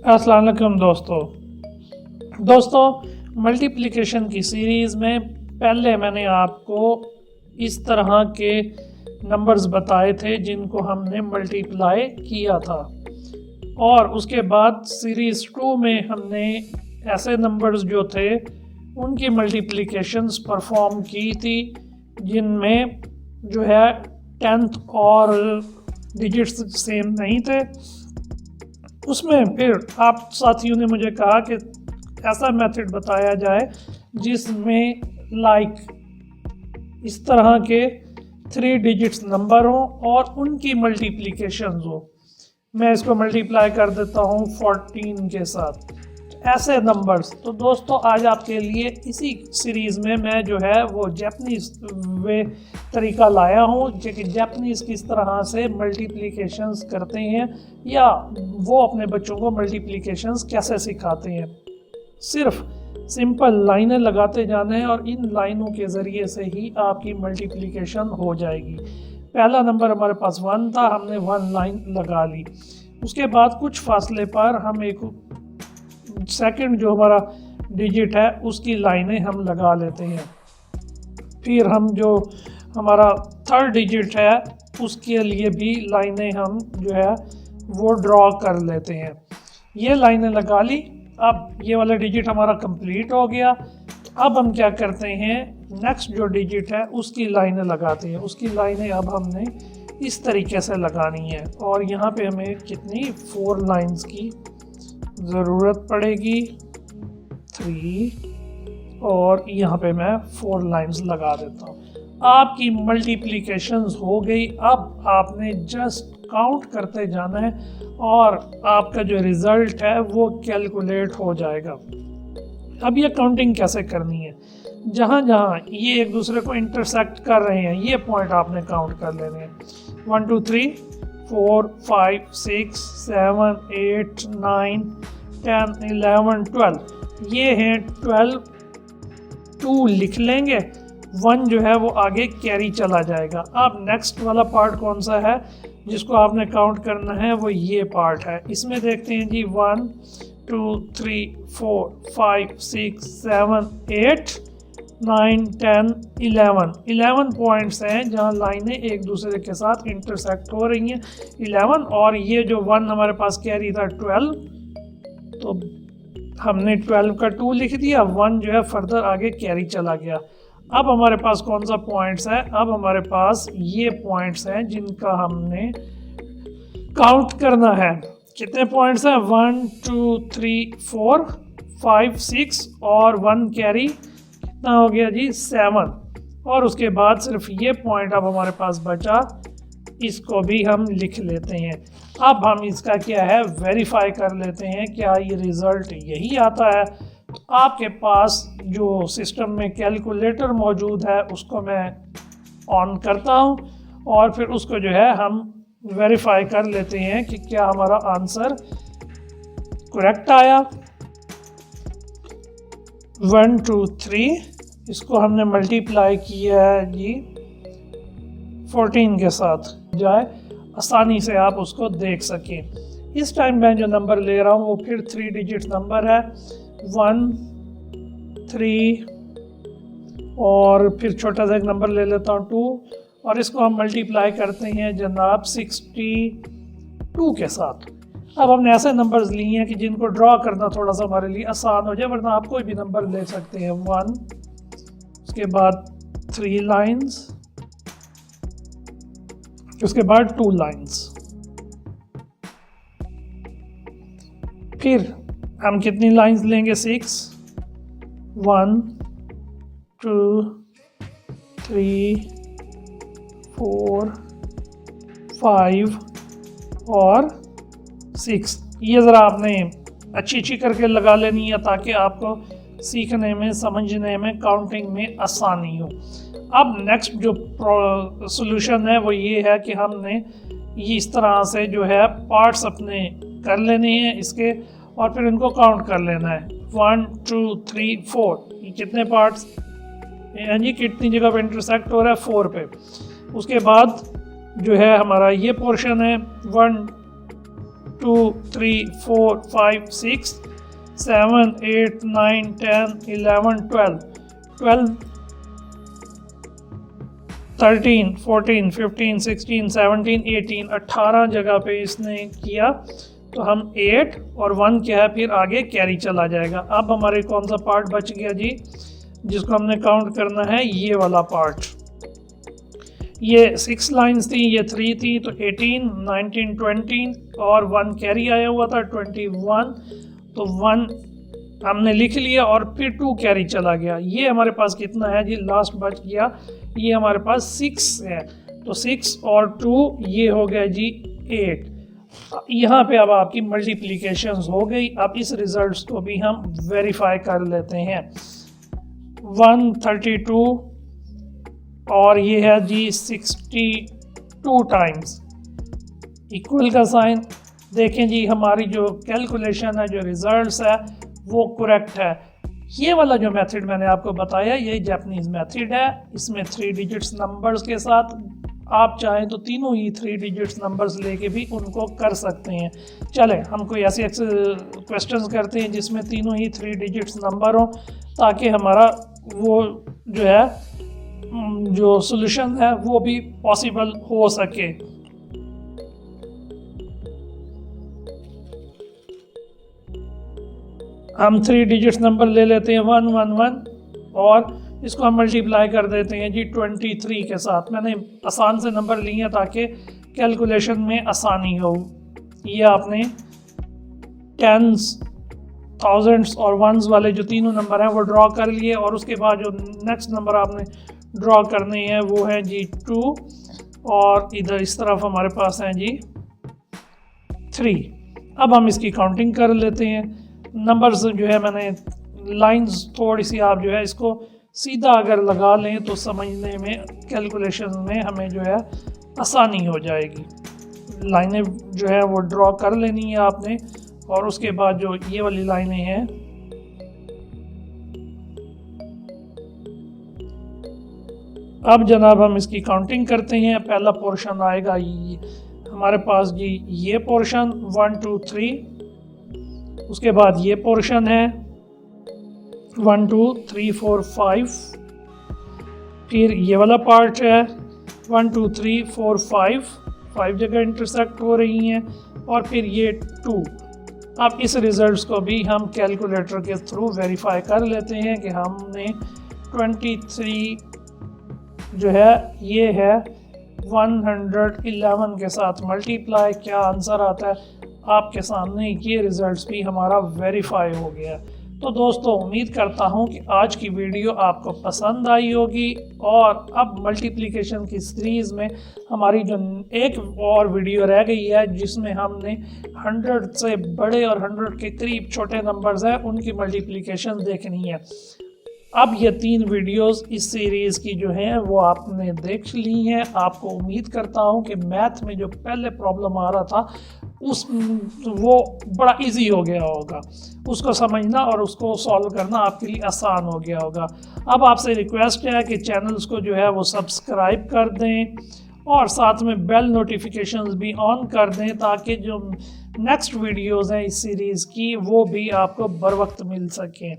अस्सलाम वालेकुम दोस्तों मल्टीप्लिकेशन की सीरीज़ में पहले मैंने आपको इस तरह के नंबर्स बताए थे जिनको हमने मल्टीप्लाई किया था, और उसके बाद सीरीज़ 2 में हमने ऐसे नंबर्स जो थे उनकी मल्टीप्लिकेशंस परफॉर्म की थी जिनमें जो है 10th और डिजिट्स सेम नहीं थे। उसमें फिर आप साथियों ने मुझे कहा कि ऐसा मेथड बताया जाए जिसमें इस तरह के 3 डिजिट्स नंबर हों और उनकी मल्टीप्लिकेशंस हो। मैं इसको मल्टीप्लाई कर देता हूँ 14 के साथ ऐसे नंबर्स। तो दोस्तों आज आपके लिए इसी सीरीज़ में मैं जो है वो जापानीज़ वे तरीका लाया हूँ कि जापानीज़ किस तरह से मल्टीप्लिकेशंस करते हैं या वो अपने बच्चों को मल्टीप्लिकेशंस कैसे सिखाते हैं। सिर्फ सिंपल लाइनें लगाते जाना है और इन लाइनों के ज़रिए से ही आपकी मल्टीप्लिकेशन हो जाएगी। पहला नंबर हमारे पास 1 था, हमने 1 लाइन लगा ली। उसके बाद कुछ फासले पर हम एक सेकंड जो हमारा डिजिट है उसकी लाइनें हम लगा लेते हैं। फिर हम जो हमारा 3rd डिजिट है उसके लिए भी लाइनें हम जो है वो ड्रॉ कर लेते हैं। ये लाइनें लगा ली। अब ये वाला डिजिट हमारा कंप्लीट हो गया। अब हम क्या करते हैं, नेक्स्ट जो डिजिट है उसकी लाइनें लगाते हैं। उसकी लाइनें अब हमने इस तरीके से लगानी है और यहाँ पे हमें कितनी 4 लाइंस की ज़रूरत पड़ेगी, 3, और यहाँ पे मैं 4 लाइंस लगा देता हूँ। आपकी मल्टीप्लिकेशंस हो गई। अब आपने जस्ट काउंट करते जाना है और आपका जो रिज़ल्ट है वो कैलकुलेट हो जाएगा। अब ये काउंटिंग कैसे करनी है, जहाँ जहाँ ये एक दूसरे को इंटरसेक्ट कर रहे हैं ये पॉइंट आपने काउंट कर लेने हैं। 1 2 3 4 5 6 7 8 9 10 11 12 ये हैं 12। 2 लिख लेंगे, 1 जो है वो आगे कैरी चला जाएगा। अब नेक्स्ट वाला पार्ट कौन सा है जिसको आपने काउंट करना है, वो ये पार्ट है। इसमें देखते हैं जी 1 2 3 4 5 6 7 8 9 10 11 पॉइंट्स हैं जहां लाइनें एक दूसरे के साथ इंटरसेक्ट हो रही हैं। 11 और ये जो 1 हमारे पास कैरी था 12, तो हमने 12 का 2 लिख दिया। 1 जो है फर्दर आगे कैरी चला गया। अब हमारे पास कौन सा पॉइंट्स है, अब हमारे पास ये पॉइंट्स हैं जिनका हमने काउंट करना है। कितने पॉइंट्स हैं, 1 2 3 4 5 6 और 1 कैरी कितना हो गया जी 7। और उसके बाद सिर्फ ये पॉइंट अब हमारे पास बचा, इसको भी हम लिख लेते हैं। अब हम इसका क्या है वेरीफाई कर लेते हैं क्या ये रिज़ल्ट यही आता है। आपके पास जो सिस्टम में कैलकुलेटर मौजूद है उसको मैं ऑन करता हूँ और फिर उसको जो है हम वेरीफाई कर लेते हैं कि क्या हमारा आंसर करेक्ट आया। 1 2 3 इसको हमने मल्टीप्लाई किया है जी 14 के साथ, जाए आसानी से आप उसको देख सकें। इस टाइम मैं जो नंबर ले रहा हूँ वो फिर 3 डिजिट नंबर है 1 3, और फिर छोटा सा एक नंबर ले लेता हूँ 2, और इसको हम मल्टीप्लाई करते हैं जनाब 62 के साथ। अब हमने ऐसे नंबर्स लिए हैं कि जिनको ड्रॉ करना थोड़ा सा हमारे लिए आसान हो जाए, वरना आप कोई भी नंबर ले सकते हैं। 1, उसके बाद 3 लाइंस, उसके बाद 2 लाइंस। फिर हम कितनी लाइंस लेंगे, 6, 1 2 3 4 5 और 6। ये ज़रा आपने अच्छी करके लगा लेनी है ताकि आपको सीखने में, समझने में, काउंटिंग में आसानी हो। अब नेक्स्ट जो सॉल्यूशन है वो ये है कि हमने ये इस तरह से जो है पार्ट्स अपने कर लेने हैं इसके, और फिर इनको काउंट कर लेना है। 1 2 3 4 ये कितने पार्ट्स यानी कितनी जगह पे इंटरसेक्ट हो रहा है, 4 पे। उसके बाद जो है हमारा ये पोर्शन है 1 2 3 4 5 6 7 8 9 10 11 12 12 13 14 15 16 17 18 18 जगह पे इसने किया, तो हम 8 और 1 क्या है फिर आगे कैरी चला जाएगा। अब हमारे कौन सा पार्ट बच गया जी जिसको हमने काउंट करना है, ये वाला पार्ट। ये 6 लाइंस थी, ये 3 थी, तो 18 19 20 और 1 कैरी आया हुआ था 21, तो 1 हमने लिख लिया और फिर 2 कैरी चला गया। ये हमारे पास कितना है जी, लास्ट बच गया ये हमारे पास 6 है, तो 6 और 2 ये हो गया जी 8। यहाँ पे अब आपकी मल्टीप्लिकेशंस हो गई। अब इस रिजल्ट्स को भी हम वेरीफाई कर लेते हैं। 132 और ये है जी 62 टाइम्स, इक्वल का साइन। देखें जी हमारी जो कैलकुलेशन है, जो रिजल्ट्स है वो करेक्ट है। ये वाला जो मेथड मैंने आपको बताया ये जापानीज़ मेथड है, इसमें 3 डिजिट्स नंबर्स के साथ आप चाहें तो तीनों ही 3 डिजिट्स नंबर्स लेके भी उनको कर सकते हैं। चलें हम कोई ऐसे क्वेश्चंस करते हैं जिसमें तीनों ही 3 डिजिट्स नंबर हो, ताकि हमारा वो जो है जो सॉल्यूशन है वो भी पॉसिबल हो सके। हम 3 डिजिट्स नंबर ले लेते हैं 1 1 1 और इसको हम मल्टीप्लाई कर देते हैं जी 23 के साथ। मैंने आसान से नंबर लिए हैं ताकि कैलकुलेशन में आसानी हो। ये आपने टेंस, थाउजेंड्स और वंस वाले जो तीनों नंबर हैं वो ड्रॉ कर लिए, और उसके बाद जो नेक्स्ट नंबर आपने ड्रॉ करने हैं वो है जी 2, और इधर इस तरफ हमारे पास हैं जी 3। अब हम इसकी काउंटिंग कर लेते हैं। नंबर्स जो है मैंने लाइंस थोड़ी सी आप जो है इसको सीधा अगर लगा लें तो समझने में, कैलकुलेशन में हमें जो है आसानी हो जाएगी। लाइनें जो है वो ड्रॉ कर लेनी है आपने, और उसके बाद जो ये वाली लाइनें हैं अब जनाब हम इसकी काउंटिंग करते हैं। पहला पोर्शन आएगा हमारे पास जी ये पोर्शन 1 2 3, उसके बाद ये पोर्शन है 1 2 3 4 5, फिर ये वाला पार्ट है 1 2 3 4 5 जगह इंटरसेक्ट हो रही हैं, और फिर ये 2। अब इस रिजल्ट्स को भी हम कैलकुलेटर के थ्रू वेरीफाई कर लेते हैं कि हमने 23 जो है ये है 111 के साथ मल्टीप्लाई, क्या आंसर आता है आपके सामने। ये रिजल्ट्स भी हमारा वेरीफाई हो गया। तो दोस्तों उम्मीद करता हूं कि आज की वीडियो आपको पसंद आई होगी, और अब मल्टीप्लिकेशन की सीरीज़ में हमारी जो एक और वीडियो रह गई है जिसमें हमने 100 से बड़े और 100 के करीब छोटे नंबर्स हैं उनकी मल्टीप्लिकेशन देखनी है। अब ये 3 वीडियोस इस सीरीज़ की जो हैं वो आपने देख ली हैं। आपको उम्मीद करता हूं कि मैथ में जो पहले प्रॉब्लम आ रहा था वो बड़ा इजी हो गया होगा, उसको समझना और उसको सॉल्व करना आपके लिए आसान हो गया होगा। अब आपसे रिक्वेस्ट है कि चैनल्स को जो है वो सब्सक्राइब कर दें, और साथ में बेल नोटिफिकेशंस भी ऑन कर दें, ताकि जो नेक्स्ट वीडियोज़ हैं इस सीरीज़ की वो भी आपको बर वक्त मिल सकें।